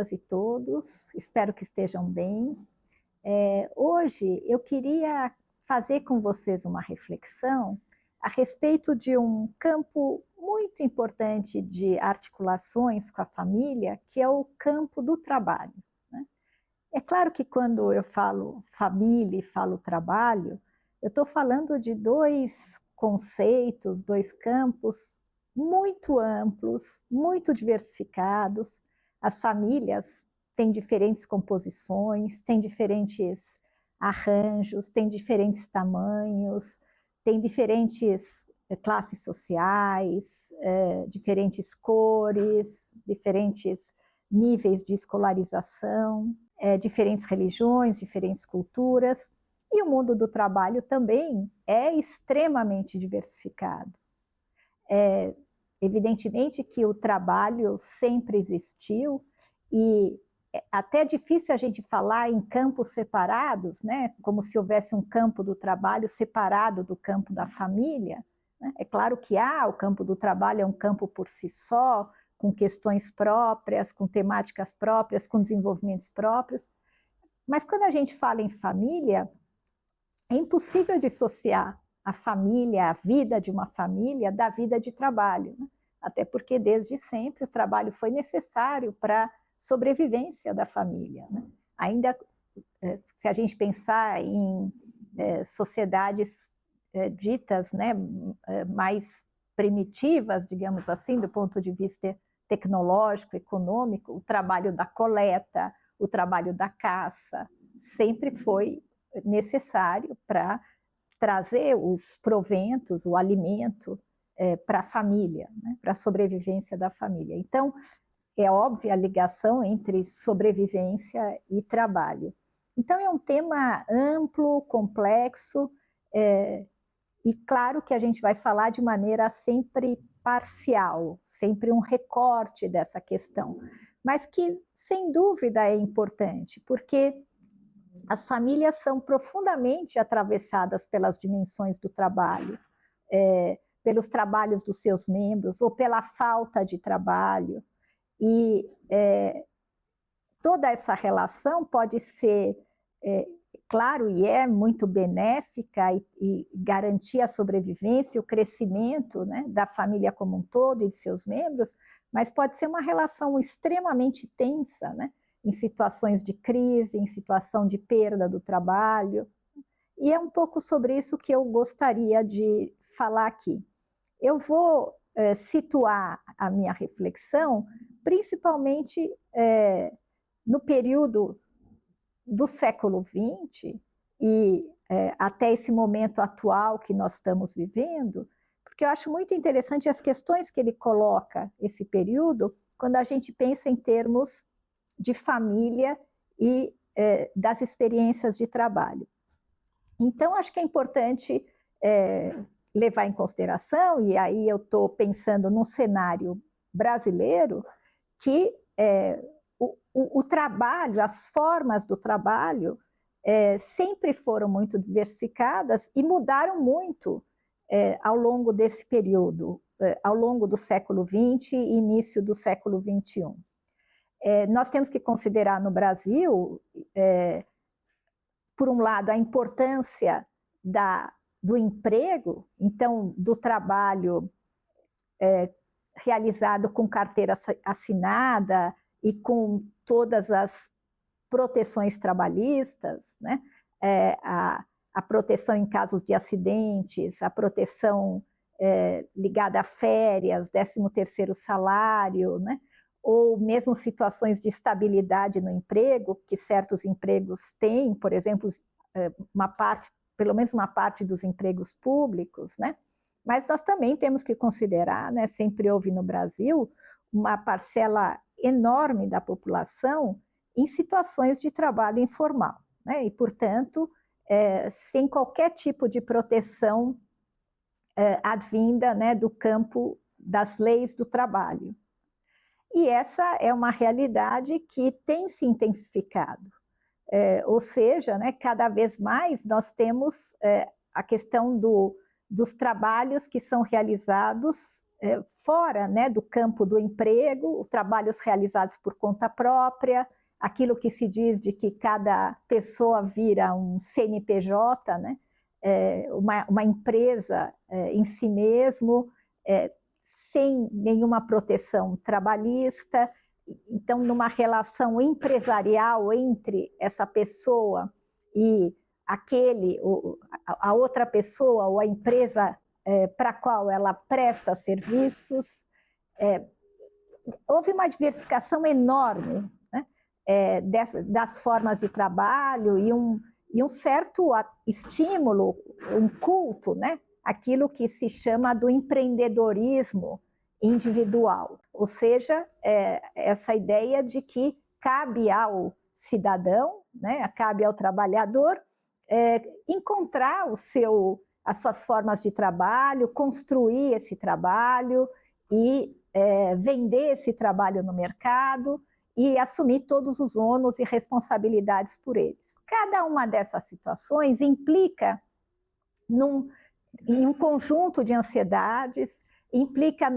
todas e todos, espero que estejam bem. Hoje eu queria fazer com vocês uma reflexão a respeito de um campo muito importante de articulações com a família, que é o campo do trabalho, né? É claro que quando eu falo família e falo trabalho, eu estou falando de dois conceitos, dois campos muito amplos, muito diversificados. As famílias têm diferentes composições, têm diferentes arranjos, têm diferentes tamanhos, têm diferentes classes sociais, diferentes cores, diferentes níveis de escolarização, diferentes religiões, diferentes culturas. E o mundo do trabalho também é extremamente diversificado. Evidentemente que o trabalho sempre existiu e é até difícil a gente falar em campos separados, né? Como se houvesse um campo do trabalho separado do campo da família, né? É claro que o campo do trabalho é um campo por si só, com questões próprias, com temáticas próprias, com desenvolvimentos próprios, mas quando a gente fala em família, é impossível dissociar a família, a vida de uma família, da vida de trabalho, né? Até porque desde sempre o trabalho foi necessário para a sobrevivência da família, né? Ainda se a gente pensar em sociedades ditas, né, mais primitivas, digamos assim, do ponto de vista tecnológico, econômico, o trabalho da coleta, o trabalho da caça, sempre foi necessário para trazer os proventos, o alimento para a família, né, para a sobrevivência da família. Então, é óbvia a ligação entre sobrevivência e trabalho. Então, é um tema amplo, complexo, e claro que a gente vai falar de maneira sempre parcial, sempre um recorte dessa questão, mas que, sem dúvida, é importante, porque as famílias são profundamente atravessadas pelas dimensões do trabalho, pelos trabalhos dos seus membros ou pela falta de trabalho. E toda essa relação pode ser, claro, e é muito benéfica e garantir a sobrevivência e o crescimento, né, da família como um todo e de seus membros, mas pode ser uma relação extremamente tensa, né, em situações de crise, em situação de perda do trabalho. E é um pouco sobre isso que eu gostaria de falar aqui. Eu vou situar a minha reflexão principalmente no período do século XX e até esse momento atual que nós estamos vivendo, porque eu acho muito interessante as questões que ele coloca esse período quando a gente pensa em termos de família e das experiências de trabalho. Então, acho que é importante levar em consideração, e aí eu estou pensando num cenário brasileiro, que o trabalho, as formas do trabalho sempre foram muito diversificadas e mudaram muito ao longo desse período, ao longo do século XX e início do século XXI. Nós temos que considerar no Brasil, por um lado, a importância do emprego, então, do trabalho realizado com carteira assinada e com todas as proteções trabalhistas, né? A proteção em casos de acidentes, a proteção ligada a férias, 13º salário, né? Ou mesmo situações de estabilidade no emprego, que certos empregos têm, por exemplo, pelo menos uma parte dos empregos públicos, né? Mas nós também temos que considerar, né, sempre houve no Brasil uma parcela enorme da população em situações de trabalho informal, né? E, portanto, sem qualquer tipo de proteção advinda, né, do campo das leis do trabalho. E essa é uma realidade que tem se intensificado. Ou seja, né, cada vez mais nós temos a questão dos trabalhos que são realizados fora, né, do campo do emprego, trabalhos realizados por conta própria, aquilo que se diz de que cada pessoa vira um CNPJ, né, uma empresa em si mesmo, sem nenhuma proteção trabalhista. Então, numa relação empresarial entre essa pessoa e a outra pessoa ou a empresa para a qual ela presta serviços, houve uma diversificação enorme, né, das formas de trabalho e um certo estímulo, um culto, né, aquilo que se chama do empreendedorismo individual, ou seja, essa ideia de que cabe ao cidadão, né, cabe ao trabalhador encontrar as suas formas de trabalho, construir esse trabalho e vender esse trabalho no mercado e assumir todos os ônus e responsabilidades por eles. Cada uma dessas situações implica em um conjunto de ansiedades, implica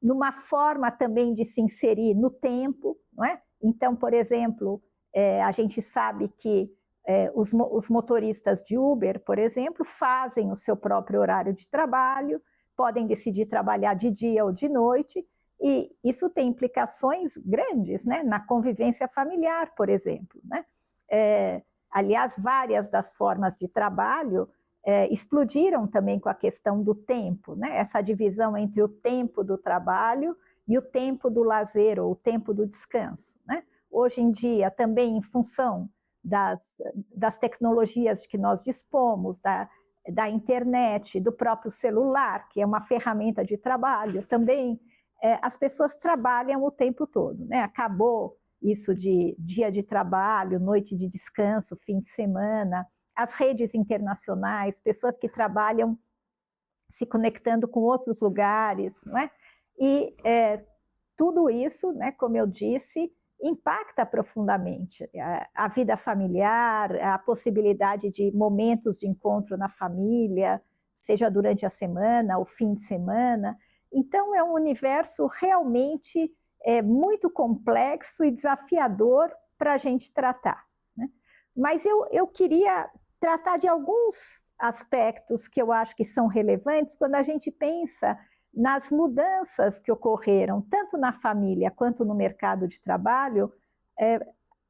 numa forma também de se inserir no tempo, não é? Então, por exemplo, a gente sabe que os motoristas de Uber, por exemplo, fazem o seu próprio horário de trabalho, podem decidir trabalhar de dia ou de noite, e isso tem implicações grandes, né, na convivência familiar, por exemplo, né? Aliás, várias das formas de trabalho explodiram também com a questão do tempo, né? Essa divisão entre o tempo do trabalho e o tempo do lazer ou o tempo do descanso, né? Hoje em dia, também em função das tecnologias de que nós dispomos, da internet, do próprio celular, que é uma ferramenta de trabalho, também as pessoas trabalham o tempo todo, né? Acabou isso de dia de trabalho, noite de descanso, fim de semana, as redes internacionais, pessoas que trabalham se conectando com outros lugares, não é? E tudo isso, né, como eu disse, impacta profundamente a vida familiar, a possibilidade de momentos de encontro na família, seja durante a semana ou fim de semana. Então, é um universo realmente muito complexo e desafiador para a gente tratar, né? Mas eu queria tratar de alguns aspectos que eu acho que são relevantes quando a gente pensa nas mudanças que ocorreram, tanto na família quanto no mercado de trabalho,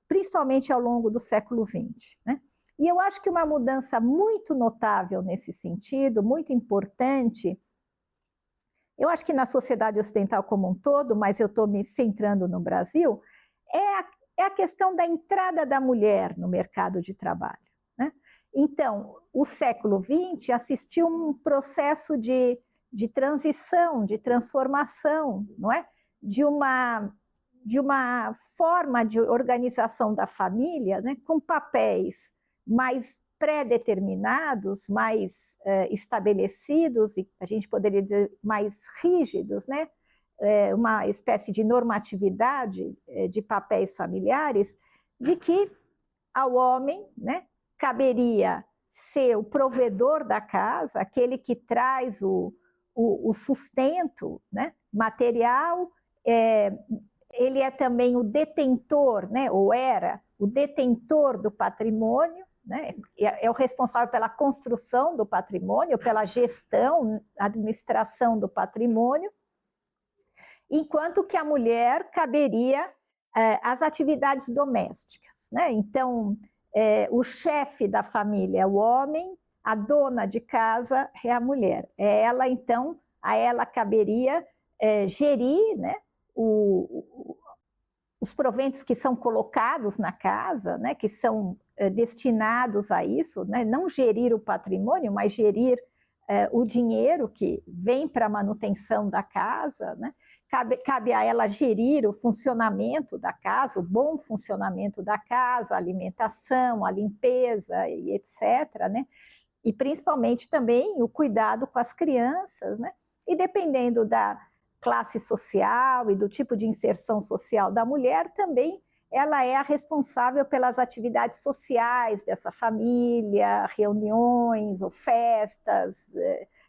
principalmente ao longo do século XX, né? E eu acho que uma mudança muito notável nesse sentido, muito importante, eu acho que na sociedade ocidental como um todo, mas eu estou me centrando no Brasil, é a questão da entrada da mulher no mercado de trabalho, né? Então, o século XX assistiu um processo de transição, de transformação, não é? De uma forma de organização da família, né, com papéis mais pré-determinados, mais estabelecidos, e a gente poderia dizer mais rígidos, né? Uma espécie de normatividade de papéis familiares, de que ao homem, né, caberia ser o provedor da casa, aquele que traz o sustento, né, material, ele é também o detentor, né, ou era o detentor do patrimônio, né, é o responsável pela construção do patrimônio, pela gestão, administração do patrimônio, enquanto que a mulher caberia as atividades domésticas, né? Então, o chefe da família é o homem, a dona de casa é a mulher. Ela, então, a ela caberia gerir, né, os proventos que são colocados na casa, né, que são destinados a isso, né, não gerir o patrimônio, mas gerir o dinheiro que vem para a manutenção da casa, né? Cabe a ela gerir o funcionamento da casa, o bom funcionamento da casa, a alimentação, a limpeza e etc., né? E principalmente também o cuidado com as crianças, né? E dependendo da classe social e do tipo de inserção social da mulher, também ela é a responsável pelas atividades sociais dessa família, reuniões ou festas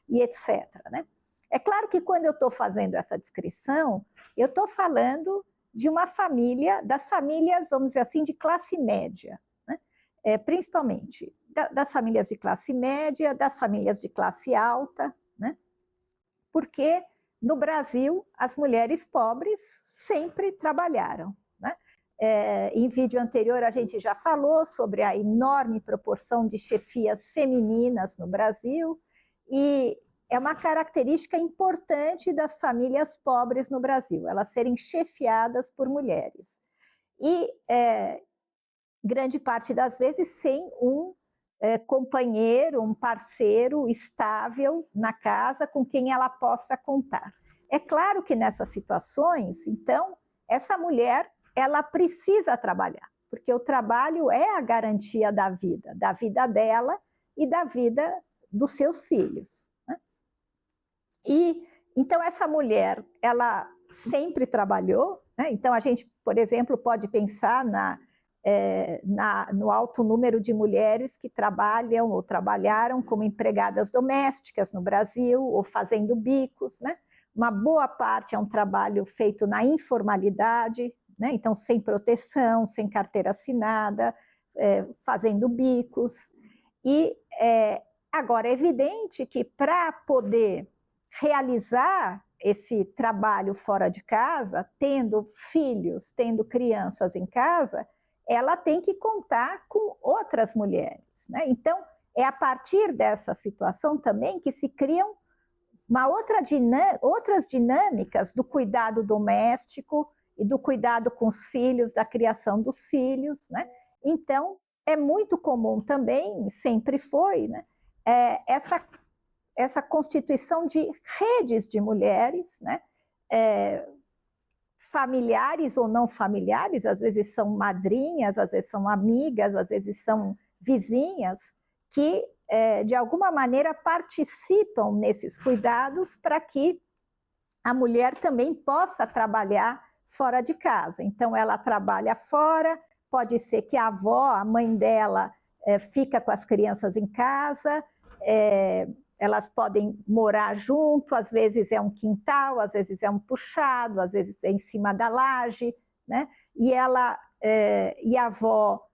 e etc., né? É claro que quando eu estou fazendo essa descrição, eu estou falando de uma família, das famílias, vamos dizer assim, de classe média, né? Principalmente das famílias de classe média, das famílias de classe alta, né? Porque no Brasil as mulheres pobres sempre trabalharam, né? Em vídeo anterior a gente já falou sobre a enorme proporção de chefias femininas no Brasil, e é uma característica importante das famílias pobres no Brasil, elas serem chefiadas por mulheres. E grande parte das vezes sem um companheiro, um parceiro estável na casa com quem ela possa contar. É claro que nessas situações, então, essa mulher, ela precisa trabalhar, porque o trabalho é a garantia da vida dela e da vida dos seus filhos, né? E então essa mulher, ela sempre trabalhou, né? Então a gente, por exemplo, pode pensar no alto número de mulheres que trabalham ou trabalharam como empregadas domésticas no Brasil, ou fazendo bicos, né? Uma boa parte é um trabalho feito na informalidade, né? Então sem proteção, sem carteira assinada, fazendo bicos. E agora é evidente que para poder realizar esse trabalho fora de casa, tendo filhos, tendo crianças em casa, ela tem que contar com outras mulheres, né? Então, é a partir dessa situação também que se criam outras dinâmicas do cuidado doméstico e do cuidado com os filhos, da criação dos filhos, né? Então, é muito comum também, sempre foi, né? Essa constituição de redes de mulheres, né? Familiares ou não familiares, às vezes são madrinhas, às vezes são amigas, às vezes são vizinhas, que de alguma maneira participam nesses cuidados para que a mulher também possa trabalhar fora de casa. Então ela trabalha fora, pode ser que a avó, a mãe dela, fica com as crianças em casa, elas podem morar junto, às vezes é um quintal, às vezes é um puxado, às vezes é em cima da laje, né? E a avó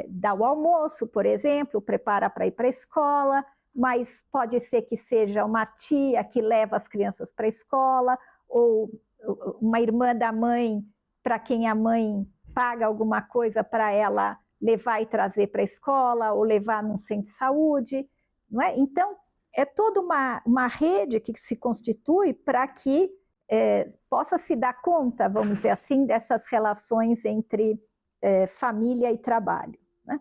dá o almoço, por exemplo, prepara para ir para a escola, mas pode ser que seja uma tia que leva as crianças para a escola, ou uma irmã da mãe, para quem a mãe paga alguma coisa para ela levar e trazer para a escola, ou levar num centro de saúde, não é? Então, é toda uma rede que se constitui para que possa se dar conta, vamos dizer assim, dessas relações entre família e trabalho, né?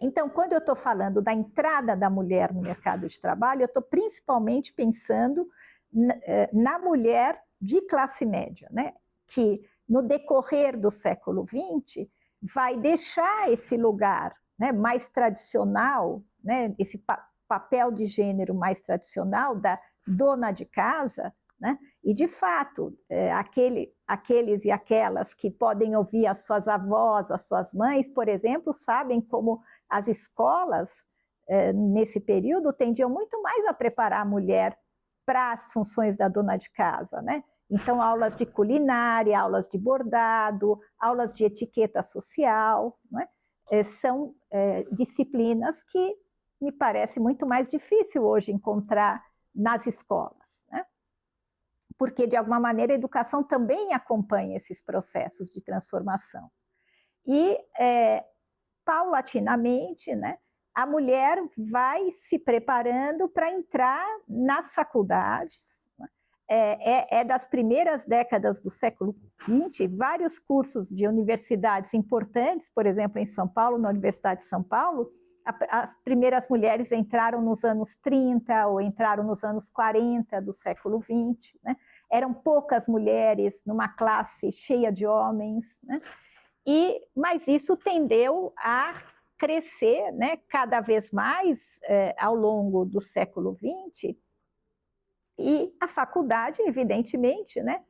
Então, quando eu estou falando da entrada da mulher no mercado de trabalho, eu estou principalmente pensando na mulher de classe média, né? Que no decorrer do século XX vai deixar esse lugar, né, mais tradicional, né, esse papel de gênero mais tradicional da dona de casa, né? E, de fato, aqueles e aquelas que podem ouvir as suas avós, as suas mães, por exemplo, sabem como as escolas, nesse período, tendiam muito mais a preparar a mulher para as funções da dona de casa, né? Então, aulas de culinária, aulas de bordado, aulas de etiqueta social, né? São disciplinas que me parece muito mais difícil hoje encontrar nas escolas, né? Porque, de alguma maneira, a educação também acompanha esses processos de transformação. E, paulatinamente, né, a mulher vai se preparando para entrar nas faculdades, né? Das primeiras décadas do século XX, vários cursos de universidades importantes, por exemplo, em São Paulo, na Universidade de São Paulo, as primeiras mulheres entraram nos anos 30 ou entraram nos anos 40 do século XX, né? Eram poucas mulheres numa classe cheia de homens, né? Mas isso tendeu a crescer, né, cada vez mais ao longo do século XX, e a faculdade, evidentemente, né,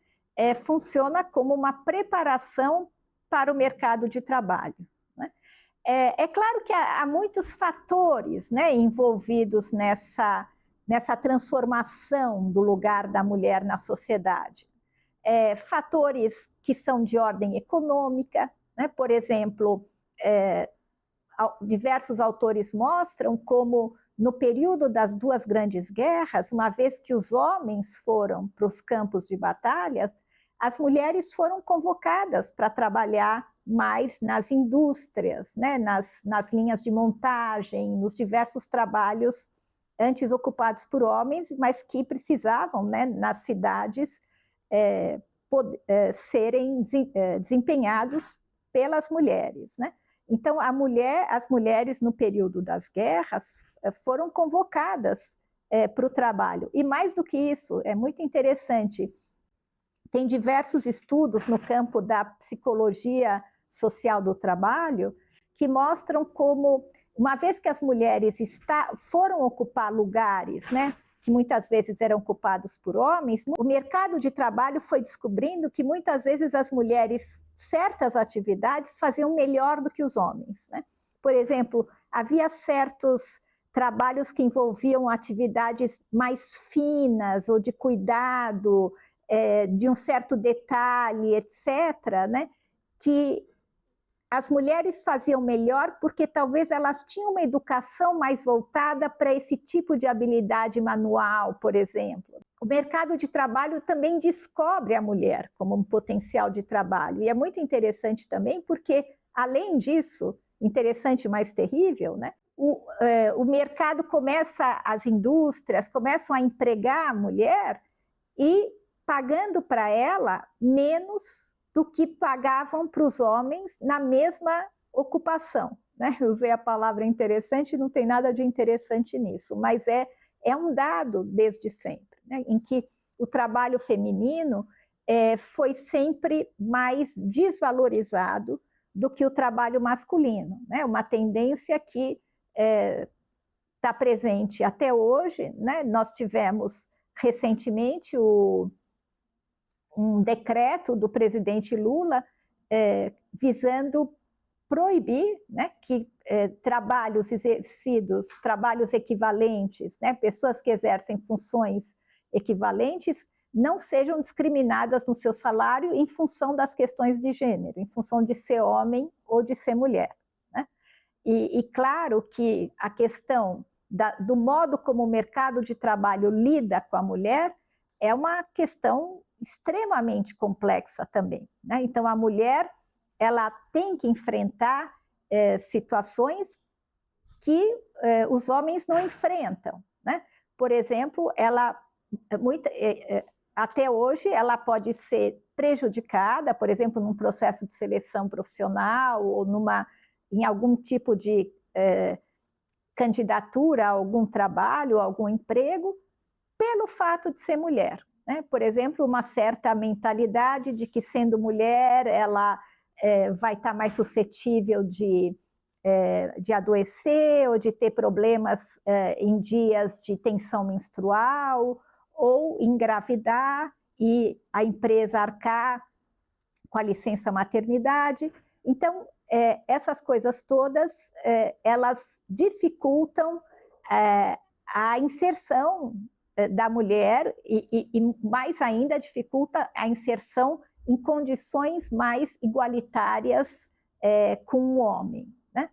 funciona como uma preparação para o mercado de trabalho, né? É claro que há muitos fatores, né, envolvidos nessa transformação do lugar da mulher na sociedade? Fatores que são de ordem econômica, né? Por exemplo, diversos autores mostram como no período das duas grandes guerras, uma vez que os homens foram para os campos de batalha, as mulheres foram convocadas para trabalhar mais nas indústrias, né? nas linhas de montagem, nos diversos trabalhos antes ocupados por homens, mas que precisavam, né, nas cidades, serem desempenhados pelas mulheres, né? Então, as mulheres, no período das guerras, foram convocadas para o trabalho. E mais do que isso, é muito interessante, tem diversos estudos no campo da psicologia social do trabalho que mostram como, uma vez que as mulheres foram ocupar lugares, né, que muitas vezes eram ocupados por homens, o mercado de trabalho foi descobrindo que muitas vezes as mulheres, certas atividades, faziam melhor do que os homens, né? Por exemplo, havia certos trabalhos que envolviam atividades mais finas ou de cuidado, de um certo detalhe, etc., né? Que as mulheres faziam melhor porque talvez elas tinham uma educação mais voltada para esse tipo de habilidade manual, por exemplo. O mercado de trabalho também descobre a mulher como um potencial de trabalho. E é muito interessante também porque, além disso, interessante, mas terrível, né? O mercado as indústrias começam a empregar a mulher e pagando para ela menos do que pagavam para os homens na mesma ocupação, né? Eu usei a palavra interessante, não tem nada de interessante nisso, mas é um dado desde sempre, né? Em que o trabalho feminino foi sempre mais desvalorizado do que o trabalho masculino, né? Uma tendência que está presente até hoje, né? Nós tivemos recentemente um decreto do presidente Lula visando proibir, né, que trabalhos exercidos, trabalhos equivalentes, né, pessoas que exercem funções equivalentes, não sejam discriminadas no seu salário em função das questões de gênero, em função de ser homem ou de ser mulher, né? E claro que a questão do modo como o mercado de trabalho lida com a mulher é uma questão extremamente complexa também, né? Então, a mulher ela tem que enfrentar situações que os homens não enfrentam, né? Por exemplo, até hoje ela pode ser prejudicada, por exemplo, num processo de seleção profissional ou em algum tipo de candidatura a algum trabalho, a algum emprego, pelo fato de ser mulher, né? Por exemplo, uma certa mentalidade de que, sendo mulher, ela vai estar mais suscetível de adoecer ou de ter problemas em dias de tensão menstrual ou engravidar e a empresa arcar com a licença maternidade. Então, essas coisas todas, elas dificultam a inserção da mulher e mais ainda dificulta a inserção em condições mais igualitárias com o homem, né?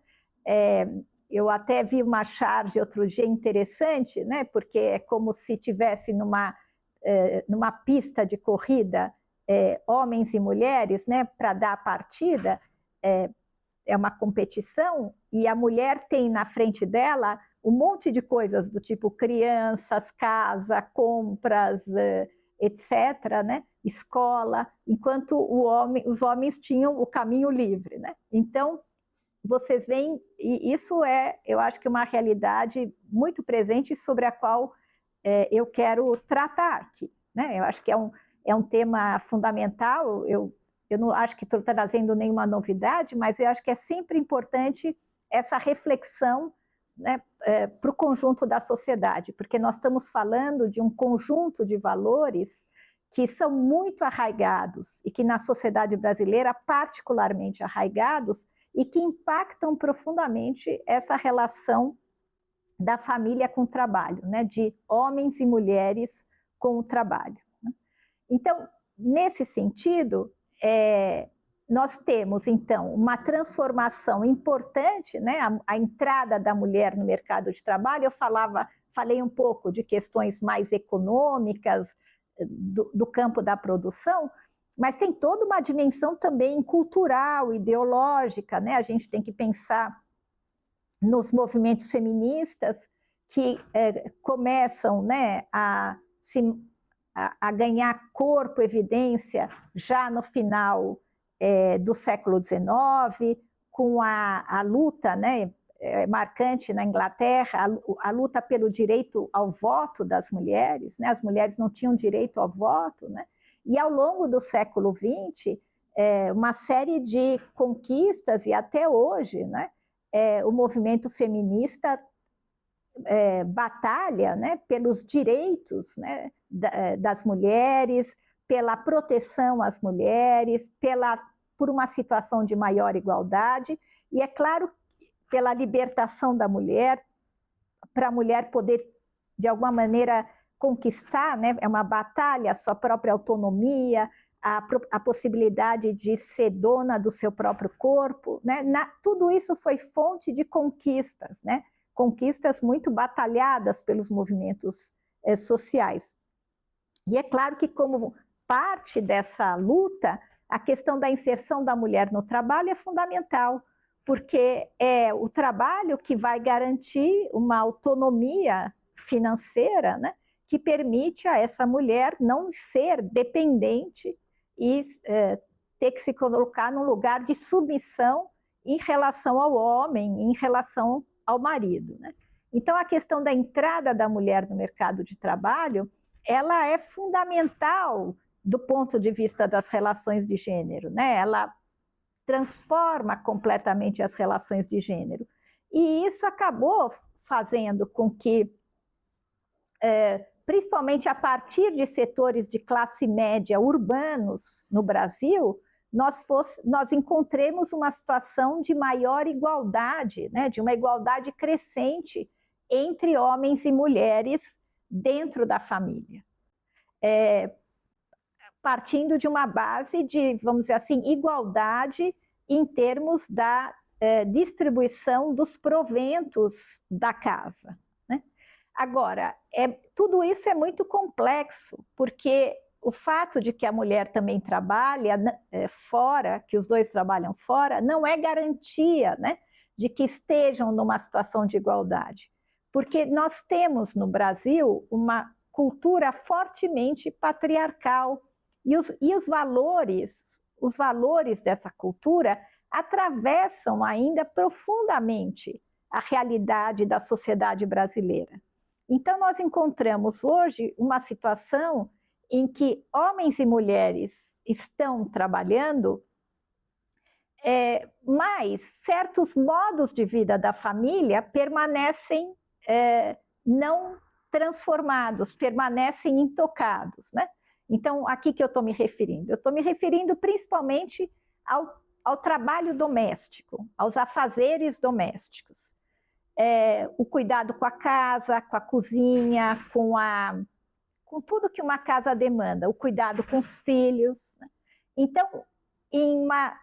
Eu até vi uma charge outro dia interessante, né? Porque é como se tivesse numa pista de corrida homens e mulheres, né? Para dar a partida, é uma competição e a mulher tem na frente dela um monte de coisas do tipo crianças, casa, compras, etc., né? Escola, enquanto os homens tinham o caminho livre, né? Então, vocês veem, e isso eu acho que uma realidade muito presente sobre a qual eu quero tratar aqui, né? Eu acho que é um tema fundamental. Eu não acho que estou trazendo nenhuma novidade, mas eu acho que é sempre importante essa reflexão, né, para o conjunto da sociedade, porque nós estamos falando de um conjunto de valores que são muito arraigados e que na sociedade brasileira particularmente arraigados e que impactam profundamente essa relação da família com o trabalho, né? De homens e mulheres com o trabalho. Então, nesse sentido, nós temos, então, uma transformação importante, né? A entrada da mulher no mercado de trabalho. Eu falei um pouco de questões mais econômicas do campo da produção, mas tem toda uma dimensão também cultural, ideológica, né? A gente tem que pensar nos movimentos feministas que começam, né, a ganhar corpo, evidência, já no final do século XIX, com a luta, né, marcante na Inglaterra, a luta pelo direito ao voto das mulheres, né? As mulheres não tinham direito ao voto, né? E ao longo do século XX, uma série de conquistas, e até hoje, né, o movimento feminista batalha, né, pelos direitos, né, das mulheres, pela proteção às mulheres, por uma situação de maior igualdade, e é claro, pela libertação da mulher, para a mulher poder, de alguma maneira, conquistar, né, é uma batalha, a sua própria autonomia, a possibilidade de ser dona do seu próprio corpo, né? Tudo isso foi fonte de conquistas, né? Conquistas muito batalhadas pelos movimentos sociais. E é claro que, como parte dessa luta, a questão da inserção da mulher no trabalho é fundamental, porque é o trabalho que vai garantir uma autonomia financeira, né, que permite a essa mulher não ser dependente e ter que se colocar num lugar de submissão em relação ao homem, em relação ao marido, né? Então, a questão da entrada da mulher no mercado de trabalho, ela é fundamental do ponto de vista das relações de gênero, né? Ela transforma completamente as relações de gênero. E isso acabou fazendo com que, principalmente a partir de setores de classe média urbanos no Brasil, nós encontremos uma situação de maior igualdade, né, de uma igualdade crescente entre homens e mulheres dentro da família. Partindo de uma base de, vamos dizer assim, igualdade em termos da distribuição dos proventos da casa, né? Agora, tudo isso é muito complexo, porque o fato de que a mulher também trabalha fora, que os dois trabalham fora, não é garantia, né, de que estejam numa situação de igualdade. Porque nós temos no Brasil uma cultura fortemente patriarcal, e os valores dessa cultura atravessam ainda profundamente a realidade da sociedade brasileira. Então, nós encontramos hoje uma situação em que homens e mulheres estão trabalhando, mas certos modos de vida da família permanecem não transformados, permanecem intocados, né? Então, aqui que eu estou me referindo? Eu estou me referindo principalmente ao trabalho doméstico, aos afazeres domésticos. O cuidado com a casa, com a cozinha, com tudo que uma casa demanda, o cuidado com os filhos, né? Então, em uma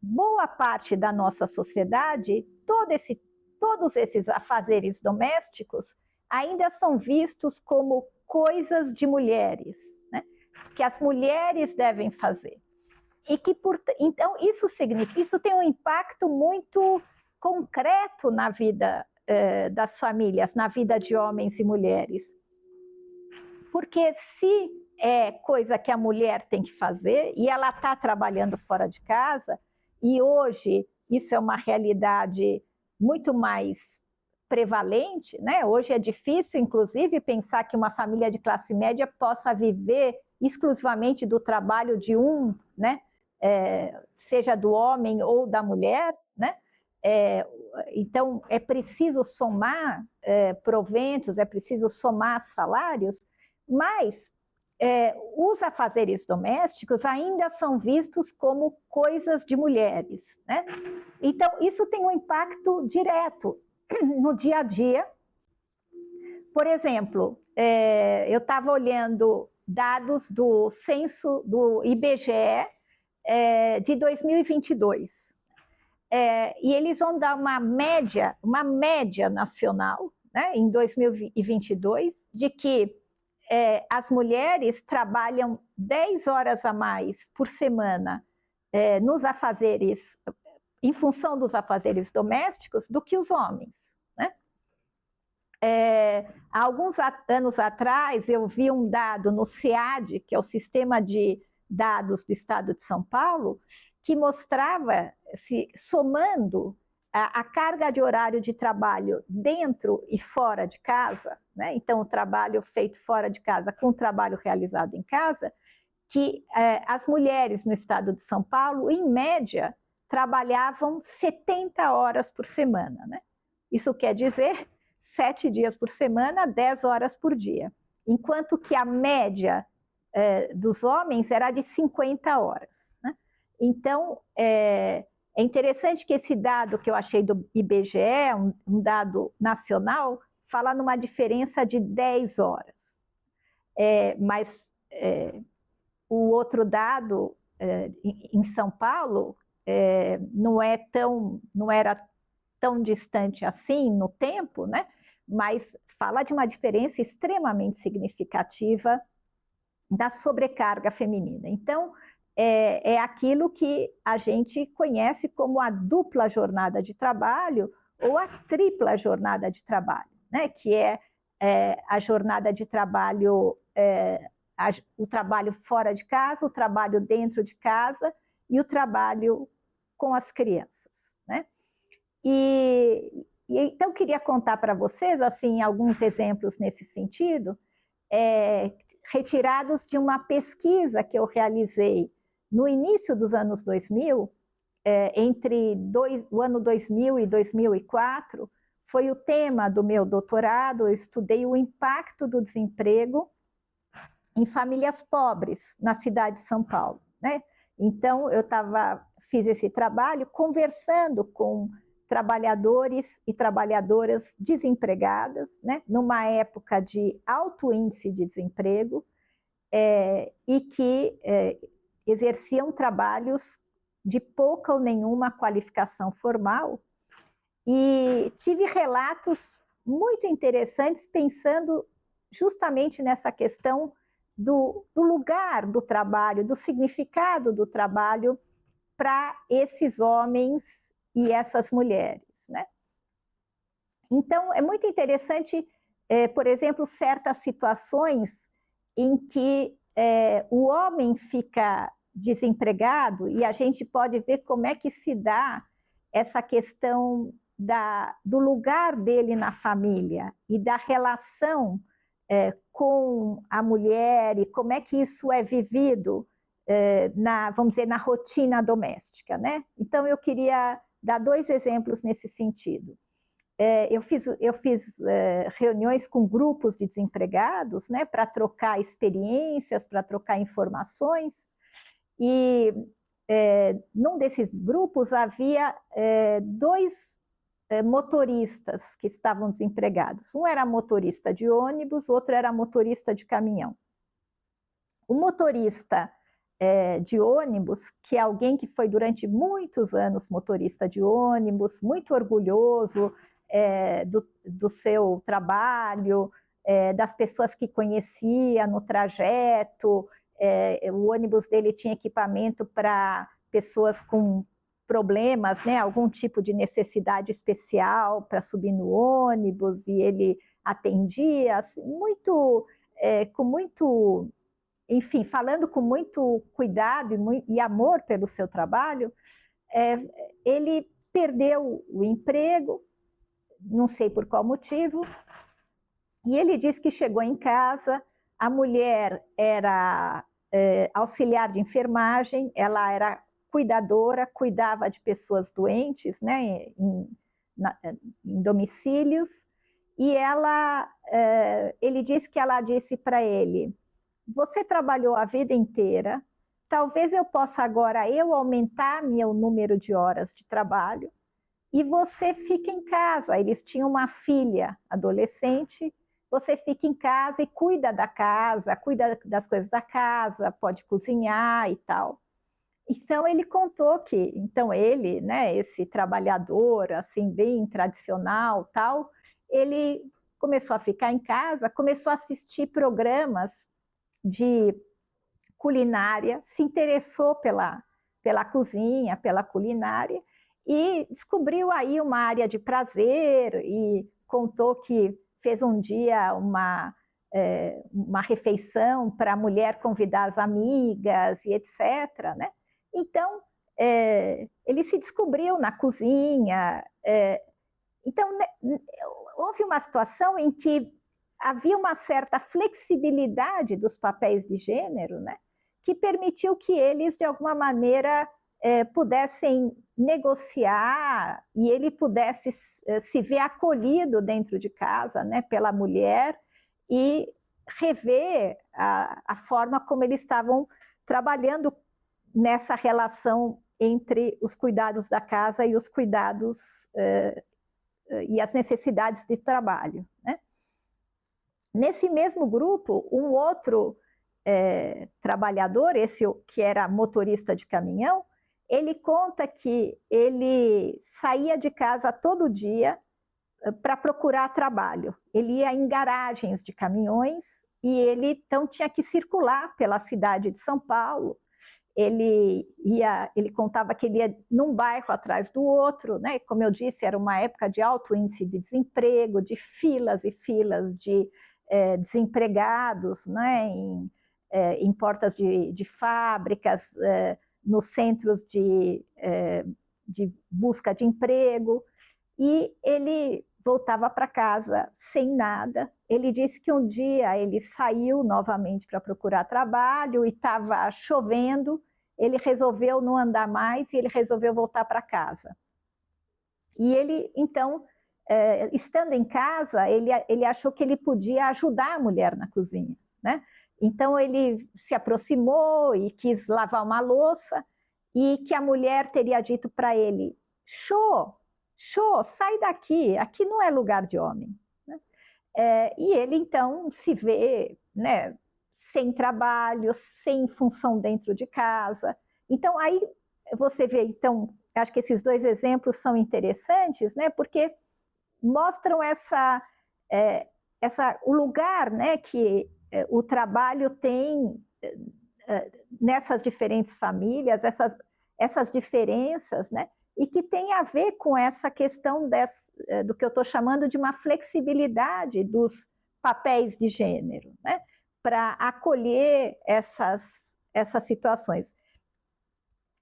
boa parte da nossa sociedade, todos esses afazeres domésticos ainda são vistos como coisas de mulheres, né? Que as mulheres devem fazer. E que, então, isso tem um impacto muito concreto na vida das famílias, na vida de homens e mulheres. Porque se é coisa que a mulher tem que fazer, e ela está trabalhando fora de casa, e hoje isso é uma realidade muito mais prevalente, né? Hoje é difícil, inclusive, pensar que uma família de classe média possa viver exclusivamente do trabalho de né? Seja do homem ou da mulher, né? Então, é preciso somar proventos, é preciso somar salários, mas os afazeres domésticos ainda são vistos como coisas de mulheres, né? Então, isso tem um impacto direto no dia a dia Por exemplo, eu estava olhando dados do censo do IBGE de 2022. E eles vão dar uma média nacional, né, em 2022, de que as mulheres trabalham 10 horas a mais por semana nos afazeres, em função dos afazeres domésticos, do que os homens. Há alguns anos atrás, eu vi um dado no SEAD, que é o Sistema de Dados do Estado de São Paulo, que mostrava, somando a carga de horário de trabalho dentro e fora de casa, né? Então o trabalho feito fora de casa com o trabalho realizado em casa, que as mulheres no Estado de São Paulo, em média, trabalhavam 70 horas por semana, né? Isso quer dizer 7 dias por semana, 10 horas por dia. Enquanto que a média dos homens era de 50 horas. Né? Então, é interessante que esse dado que eu achei do IBGE, um dado nacional, fala numa diferença de 10 horas. Mas o outro dado, em São Paulo, não era tão distante assim no tempo, né? Mas fala de uma diferença extremamente significativa da sobrecarga feminina. Então, é aquilo que a gente conhece como a dupla jornada de trabalho ou a tripla jornada de trabalho, né? Que é a jornada de trabalho, o trabalho fora de casa, o trabalho dentro de casa e o trabalho com as crianças, né? Então, eu queria contar para vocês assim, alguns exemplos nesse sentido, retirados de uma pesquisa que eu realizei no início dos anos 2000, entre o ano 2000 e 2004, foi o tema do meu doutorado. Eu estudei o impacto do desemprego em famílias pobres na cidade de São Paulo, né? Então, eu fiz esse trabalho conversando com trabalhadores e trabalhadoras desempregadas, né, numa época de alto índice de desemprego, e que exerciam trabalhos de pouca ou nenhuma qualificação formal. E tive relatos muito interessantes pensando justamente nessa questão do lugar do trabalho, do significado do trabalho para esses homens e essas mulheres, né? Então, é muito interessante, por exemplo, certas situações em que o homem fica desempregado, e a gente pode ver como é que se dá essa questão do lugar dele na família e da relação com a mulher, e como é que isso é vivido vamos dizer, na rotina doméstica, né? Então, eu queria dar 2 exemplos nesse sentido. Eu fiz reuniões com grupos de desempregados, né, para trocar experiências, para trocar informações, e num desses grupos havia 2 motoristas que estavam desempregados. Um era motorista de ônibus, o outro era motorista de caminhão. O motorista de ônibus, que é alguém que foi durante muitos anos motorista de ônibus, muito orgulhoso do seu trabalho, das pessoas que conhecia no trajeto. O ônibus dele tinha equipamento para pessoas com problemas, né, algum tipo de necessidade especial para subir no ônibus, e ele atendia assim, com muito, enfim, falando com muito cuidado e amor pelo seu trabalho. Ele perdeu o emprego, não sei por qual motivo, e ele disse que chegou em casa, a mulher era auxiliar de enfermagem, ela era cuidadora, cuidava de pessoas doentes, né, em domicílios, e ele disse que ela disse para ele: você trabalhou a vida inteira, talvez eu possa agora aumentar meu número de horas de trabalho e você fica em casa. Eles tinham uma filha adolescente, você fica em casa e cuida da casa, cuida das coisas da casa, pode cozinhar e tal. Então ele contou que, então ele, né, esse trabalhador assim bem tradicional, tal, ele começou a ficar em casa, começou a assistir programas de culinária, se interessou pela cozinha, pela culinária, e descobriu aí uma área de prazer e contou que fez um dia uma refeição para a mulher convidar as amigas e etc. Né? Então, ele se descobriu na cozinha. Então, né, houve uma situação em que havia uma certa flexibilidade dos papéis de gênero, né, que permitiu que eles, de alguma maneira, pudessem negociar e ele pudesse se ver acolhido dentro de casa, né, pela mulher e rever a forma como eles estavam trabalhando nessa relação entre os cuidados da casa e os cuidados e as necessidades de trabalho. Né? Nesse mesmo grupo, um outro trabalhador, esse que era motorista de caminhão, ele conta que ele saía de casa todo dia para procurar trabalho. Ele ia em garagens de caminhões e ele então tinha que circular pela cidade de São Paulo. Ele contava que ele ia num bairro atrás do outro, né? Como eu disse, era uma época de alto índice de desemprego, de filas e filas de desempregados, né? Em portas de fábricas, nos centros de busca de emprego, e ele voltava para casa sem nada. Ele disse que um dia ele saiu novamente para procurar trabalho e estava chovendo, ele resolveu não andar mais e ele resolveu voltar para casa. E ele, então, estando em casa, ele achou que ele podia ajudar a mulher na cozinha, né? Então ele se aproximou e quis lavar uma louça e que a mulher teria dito para ele: Xô, sai daqui, aqui não é lugar de homem. Né? E ele então se vê, né, sem trabalho, sem função dentro de casa. Então aí você vê, então, acho que esses dois exemplos são interessantes, né, porque mostram o lugar, né, que o trabalho tem nessas diferentes famílias, essas diferenças, né? E que tem a ver com essa questão do que eu estou chamando de uma flexibilidade dos papéis de gênero, né? Para acolher essas situações.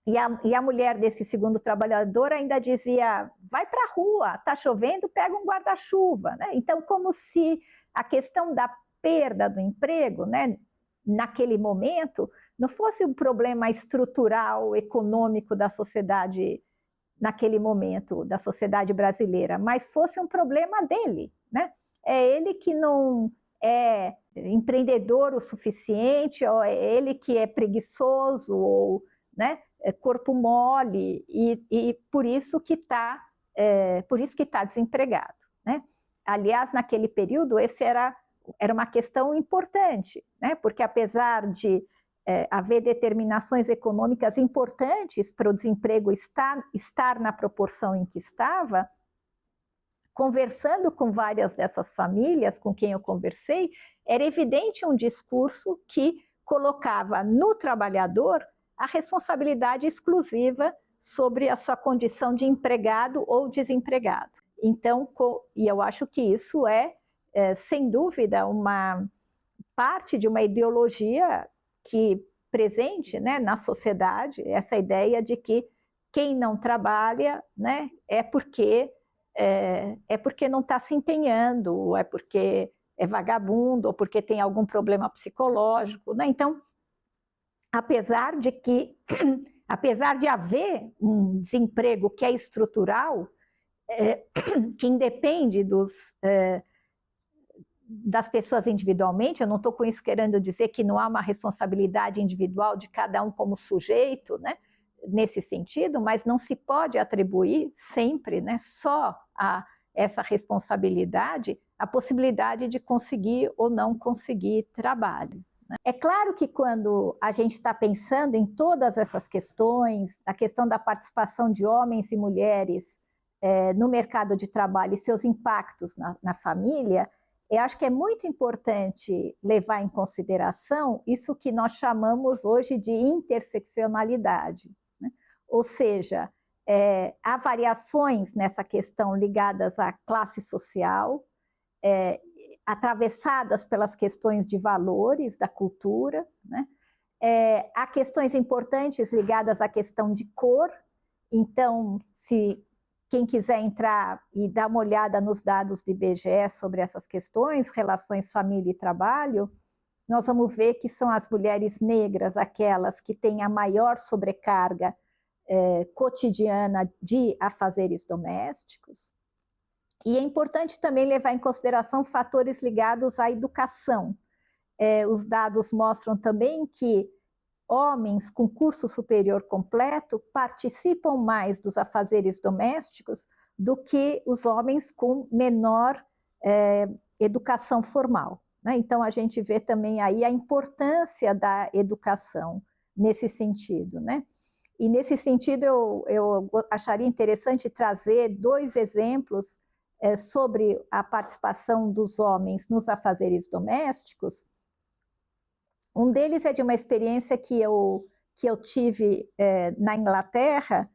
E a mulher desse segundo trabalhador ainda dizia: vai para a rua, está chovendo, pega um guarda-chuva. Né? Então, como se a questão da perda do emprego, né, naquele momento, não fosse um problema estrutural, econômico da sociedade naquele momento, da sociedade brasileira, mas fosse um problema dele. Né? É ele que não é empreendedor o suficiente, ou é ele que é preguiçoso, ou, né, corpo mole, e por isso que está desempregado. Né? Aliás, naquele período, esse era uma questão importante, né? Porque apesar de haver determinações econômicas importantes para o desemprego estar na proporção em que estava, conversando com várias dessas famílias com quem eu conversei, era evidente um discurso que colocava no trabalhador a responsabilidade exclusiva sobre a sua condição de empregado ou desempregado. Então, e eu acho que isso sem dúvida, uma parte de uma ideologia que presente, né, na sociedade, essa ideia de que quem não trabalha, né, é porque não está se empenhando, ou é porque é vagabundo, ou porque tem algum problema psicológico. Né? Então, apesar de haver um desemprego que é estrutural, que independe das pessoas individualmente, eu não estou com isso querendo dizer que não há uma responsabilidade individual de cada um como sujeito, né, nesse sentido, mas não se pode atribuir sempre, né, só a essa responsabilidade a possibilidade de conseguir ou não conseguir trabalho. É claro que quando a gente está pensando em todas essas questões, a questão da participação de homens e mulheres no mercado de trabalho e seus impactos na família, eu acho que é muito importante levar em consideração isso que nós chamamos hoje de interseccionalidade, né? Ou seja, há variações nessa questão ligadas à classe social, atravessadas pelas questões de valores da cultura, né? Há questões importantes ligadas à questão de cor. Então, se quem quiser entrar e dar uma olhada nos dados do IBGE sobre essas questões, relações família e trabalho, nós vamos ver que são as mulheres negras aquelas que têm a maior sobrecarga cotidiana de afazeres domésticos. E é importante também levar em consideração fatores ligados à educação. Os dados mostram também que homens com curso superior completo participam mais dos afazeres domésticos do que os homens com menor educação formal, né? Então, a gente vê também aí a importância da educação nesse sentido, né? E nesse sentido, eu acharia interessante trazer 2 exemplos sobre a participação dos homens nos afazeres domésticos. Um deles é de uma experiência que eu tive na Inglaterra.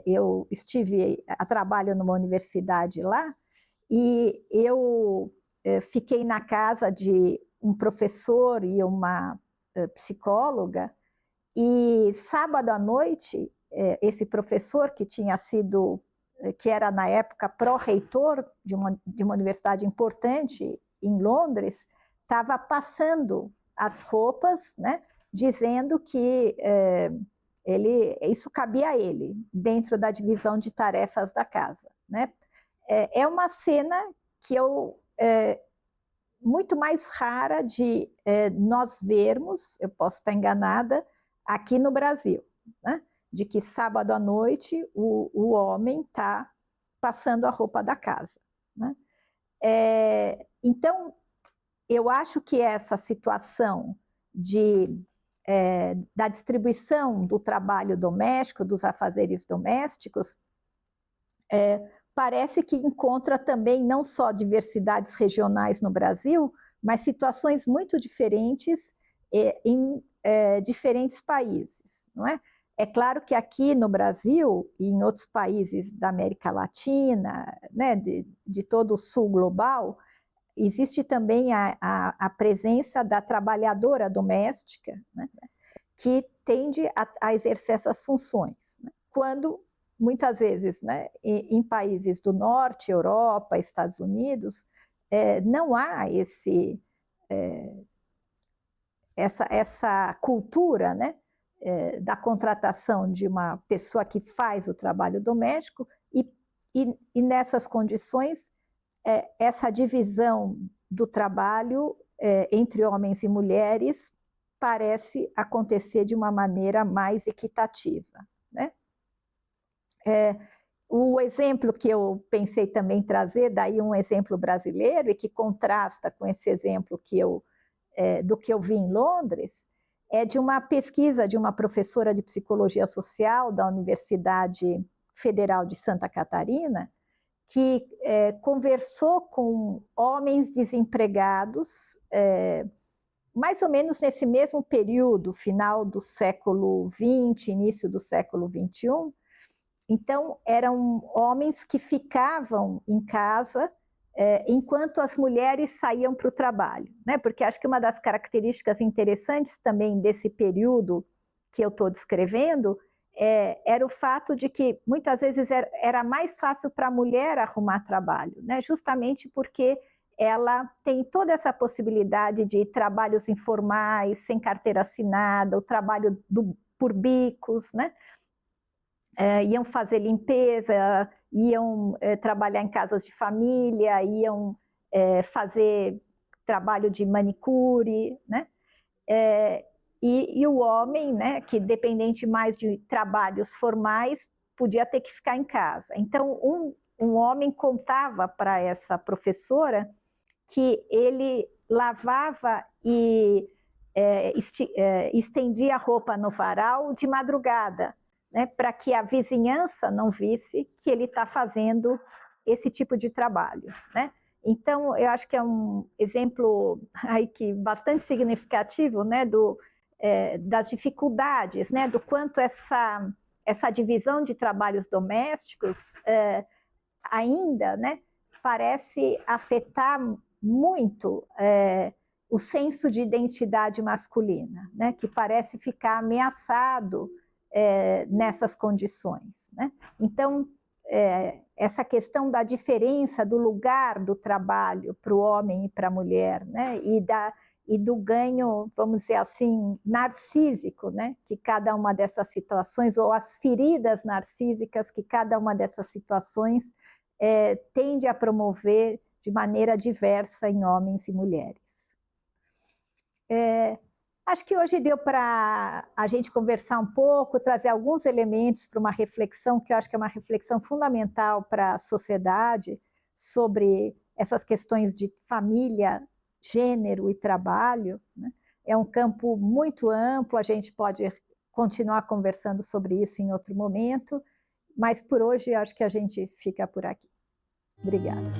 Eu estive a trabalho numa universidade lá, e eu fiquei na casa de um professor e uma psicóloga, e sábado à noite, esse professor que era na época pró-reitor de uma universidade importante em Londres, estava passando as roupas, né, dizendo que isso cabia a ele, dentro da divisão de tarefas da casa, né? É uma cena que muito mais rara de nós vermos, eu posso estar enganada, aqui no Brasil, né? De que sábado à noite o homem está passando a roupa da casa, né? Então, eu acho que essa situação da distribuição do trabalho doméstico, dos afazeres domésticos, parece que encontra também não só diversidades regionais no Brasil, mas situações muito diferentes em diferentes países, não é? É claro que aqui no Brasil e em outros países da América Latina, né, de todo o sul global, existe também a presença da trabalhadora doméstica, né, que tende a exercer essas funções, né? Quando, muitas vezes, né, em países do norte, Europa, Estados Unidos, não há essa cultura, né, da contratação de uma pessoa que faz o trabalho doméstico, e nessas condições, essa divisão do trabalho entre homens e mulheres parece acontecer de uma maneira mais equitativa, né? O exemplo que eu pensei também trazer, daí um exemplo brasileiro, e que contrasta com esse exemplo do que eu vi em Londres, é de uma pesquisa de uma professora de psicologia social da Universidade Federal de Santa Catarina, que conversou com homens desempregados, mais ou menos nesse mesmo período, final do século XX, início do século XXI. Então, eram homens que ficavam em casa enquanto as mulheres saíam para o trabalho, né? Porque acho que uma das características interessantes também desse período que eu estou descrevendo era o fato de que muitas vezes era mais fácil para a mulher arrumar trabalho, né? Justamente porque ela tem toda essa possibilidade de trabalhos informais, sem carteira assinada, o trabalho por bicos, né? Iam fazer limpeza, iam trabalhar em casas de família, iam fazer trabalho de manicure, né? E o homem, né, que dependente mais de trabalhos formais, podia ter que ficar em casa. Então, um homem contava para essa professora que ele lavava e estendia a roupa no varal de madrugada, né, para que a vizinhança não visse que ele está fazendo esse tipo de trabalho, né? Então, eu acho que é um exemplo aí que bastante significativo, né, das dificuldades, né, do quanto essa divisão de trabalhos domésticos ainda, né, parece afetar muito o senso de identidade masculina, né, que parece ficar ameaçado nessas condições, né? Então, essa questão da diferença do lugar do trabalho para o homem e para a mulher, né, e do ganho, vamos dizer assim, narcísico, né, que cada uma dessas situações, ou as feridas narcísicas que cada uma dessas situações tende a promover de maneira diversa em homens e mulheres. Acho que hoje deu para a gente conversar um pouco, trazer alguns elementos para uma reflexão, que eu acho que é uma reflexão fundamental para a sociedade, sobre essas questões de família, gênero e trabalho, né? É um campo muito amplo, a gente pode continuar conversando sobre isso em outro momento, mas por hoje acho que a gente fica por aqui. Obrigada.